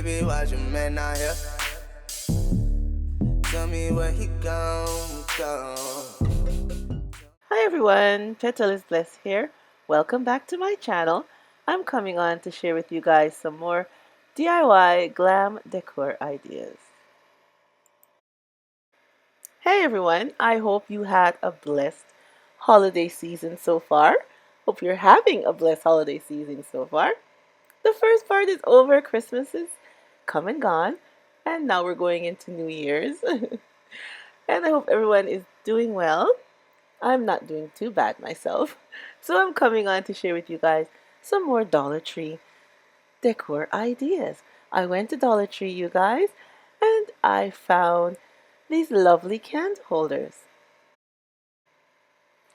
baby, why your man not here? Tell me where he gone. Hi everyone, Petal is Blessed here. Welcome back to my channel. I'm coming on to share with you guys some more DIY glam decor ideas. Hey everyone, I hope you had a blessed holiday season so far. Hope you're having a blessed holiday season so far. The first part is over, Christmas is come and gone, and now we're going into New Year's. And I hope everyone is doing well. I'm not doing too bad myself. So I'm coming on to share with you guys some more Dollar Tree decor ideas. I went to Dollar Tree, you guys, and I found these lovely candle holders.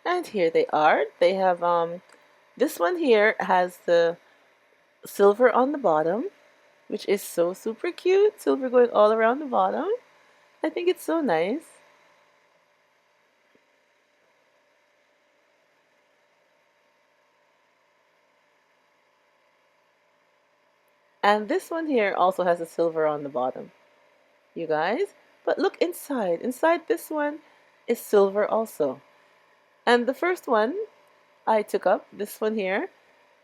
And here they are. They have this one here has the silver on the bottom, which is so super cute. Silver going all around the bottom. I think it's so nice. And this one here also has a silver on the bottom, you guys. But look inside. Inside this one is silver also. And the first one I took up, this one here,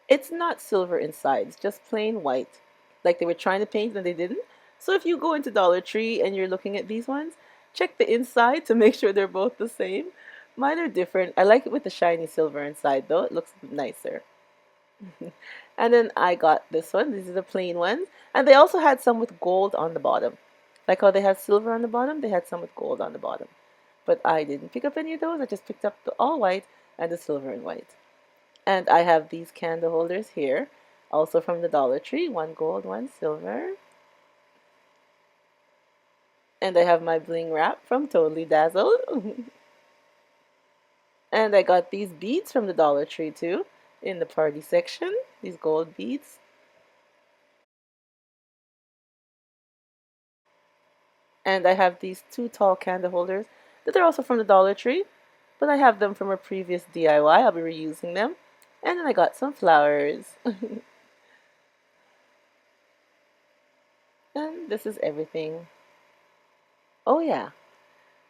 it's not silver inside. It's just plain white. Like they were trying to paint and they didn't. So if you go into Dollar Tree and you're looking at these ones, check the inside to make sure they're both the same. Mine are different. I like it with the shiny silver inside though. It looks nicer. And then I got this one. These are the plain ones. And they also had some with gold on the bottom. Like how they have silver on the bottom, they had some with gold on the bottom. But I didn't pick up any of those. I just picked up the all white and the silver and white. And I have these candle holders here, also from the Dollar Tree. One gold, one silver. And I have my bling wrap from Totally Dazzled. And I got these beads from the Dollar Tree too, in the party section. These gold beads. And I have these two tall candle holders that are also from the Dollar Tree, but I have them from a previous DIY. I'll be reusing them. And then I got some flowers. And this is everything. Oh yeah,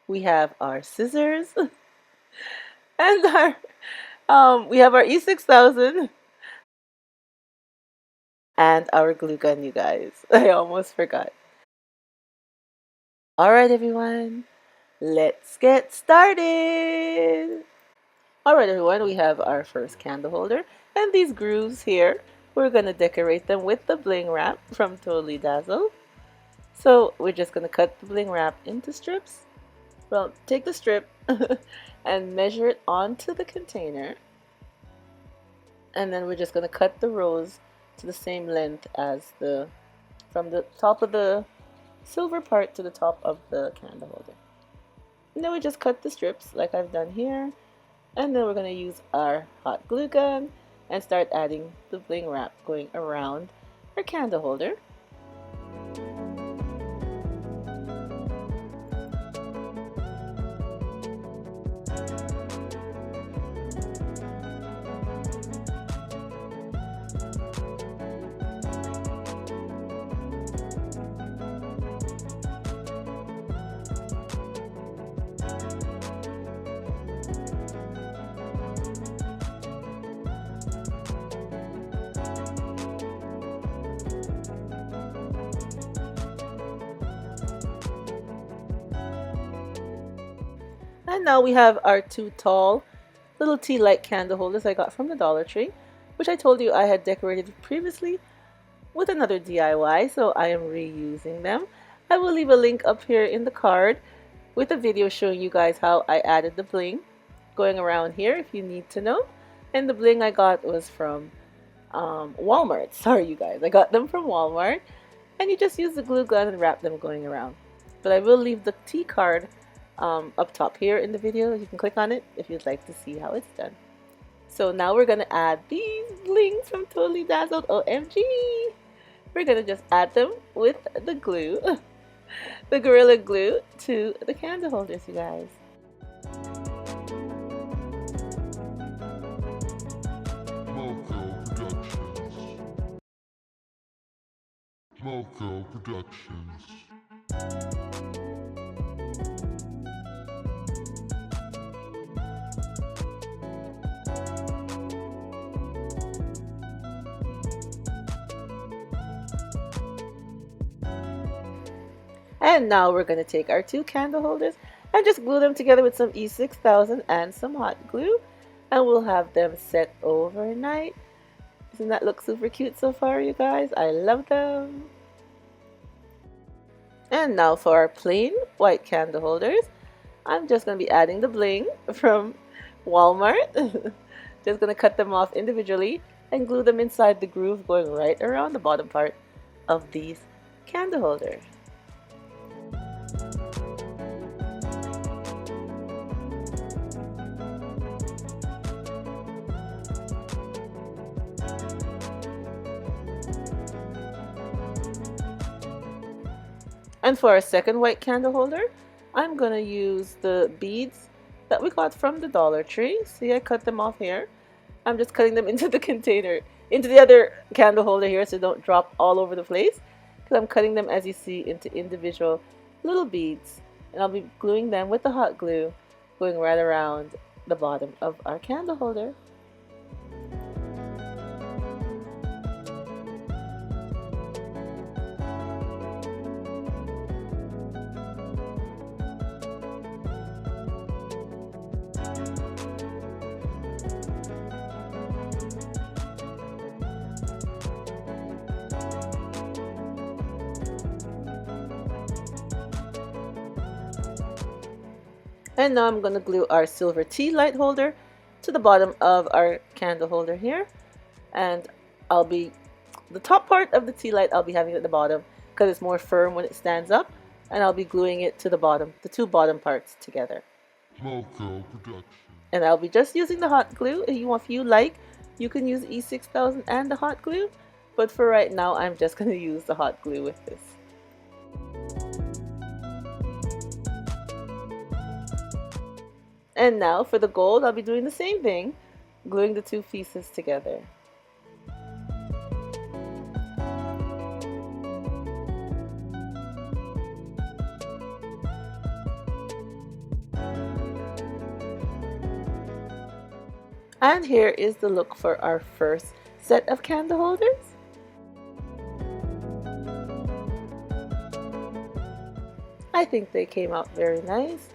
we have our scissors and we have our E6000 and our glue gun, you guys. I almost forgot. Alright everyone, let's get started! Alright everyone, we have our first candle holder and these grooves here. We're going to decorate them with the bling wrap from Totally Dazzled. So we're just going to cut the bling wrap into strips. Well, take the strip and measure it onto the container. And then we're just going to cut the rows to the same length as from the top of the silver part to the top of the candle holder. And then we just cut the strips like I've done here. And then we're going to use our hot glue gun and start adding the bling wrap going around our candle holder. And now we have our two tall little Tealight candle holders I got from the Dollar Tree, which I told you I had decorated previously with another DIY, so I am reusing them. I will leave a link up here in the card with a video showing you guys how I added the bling going around here if you need to know. And the bling I got was from Walmart. Sorry you guys, I got them from Walmart. And you just use the glue gun and wrap them going around. But I will leave the T card up top here in the video. You can click on it if you'd like to see how it's done. So now we're gonna add these blings from Totally Dazzled. OMG! We're gonna just add them with the glue, the Gorilla Glue, to the candle holders, you guys. Moco Productions. And now we're going to take our two candle holders and just glue them together with some E6000 and some hot glue. And we'll have them set overnight. Doesn't that look super cute so far, you guys? I love them. And now for our plain white candle holders, I'm just going to be adding the bling from Walmart. Just going to cut them off individually and glue them inside the groove going right around the bottom part of these candle holders. And for our second white candle holder, I'm going to use the beads that we got from the Dollar Tree. See, I cut them off here. I'm just cutting them into the container, into the other candle holder here so they don't drop all over the place. Because I'm cutting them, as you see, into individual little beads. And I'll be gluing them with the hot glue, going right around the bottom of our candle holder. And now I'm going to glue our silver Tealight holder to the bottom of our candle holder here. And the top part of the Tealight I'll be having at the bottom because it's more firm when it stands up. And I'll be gluing it to the bottom, the two bottom parts together. Moco Production. And I'll be just using the hot glue. If you like, you can use E6000 and the hot glue. But for right now, I'm just going to use the hot glue with this. And now for the gold, I'll be doing the same thing, gluing the two pieces together. And here is the look for our first set of candle holders. I think they came out very nice.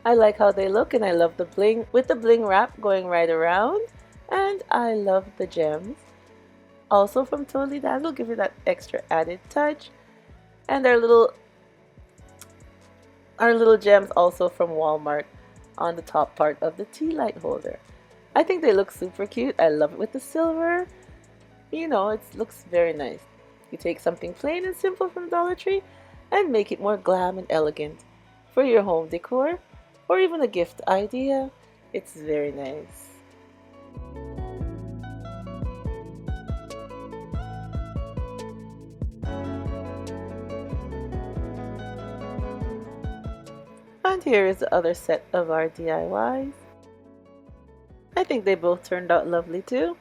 I like how they look, and I love the bling with the bling wrap going right around. And I love the gems. Also from Totally Dazzled, give it that extra added touch. And our little gems also from Walmart on the top part of the tea light holder. I think they look super cute. I love it with the silver. You know, it looks very nice. You take something plain and simple from Dollar Tree and make it more glam and elegant for your home decor or even a gift idea. It's very nice. And here is the other set of our DIYs. I think they both turned out lovely too.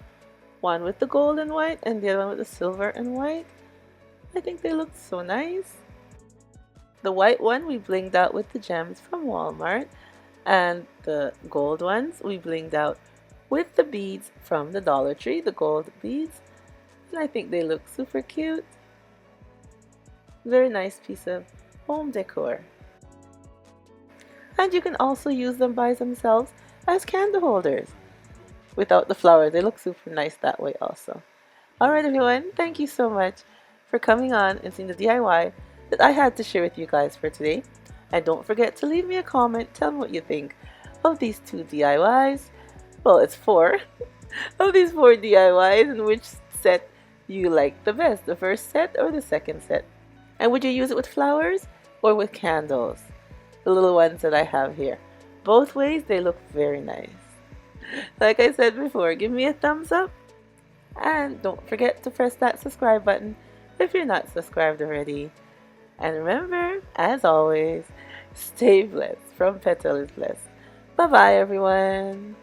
One with the gold and white and the other one with the silver and white. I think they look so nice. The white one we blinged out with the gems from Walmart, and the gold ones we blinged out with the beads from the Dollar Tree, the gold beads. And I think they look super cute. Very nice piece of home decor. And you can also use them by themselves as candle holders. Without the flowers, they look super nice that way also. Alright everyone, thank you so much for coming on and seeing the DIY that I had to share with you guys for today. And don't forget to leave me a comment, tell me what you think of these two DIYs. Well, it's 4 of these 4 DIYs, and which set you like the best, the first set or the second set. And would you use it with flowers or with candles? The little ones that I have here. Both ways, they look very nice. Like I said before, give me a thumbs up. And don't forget to press that subscribe button if you're not subscribed already. And remember, as always, stay blessed. From Petal is Blessed. Bye-bye, everyone.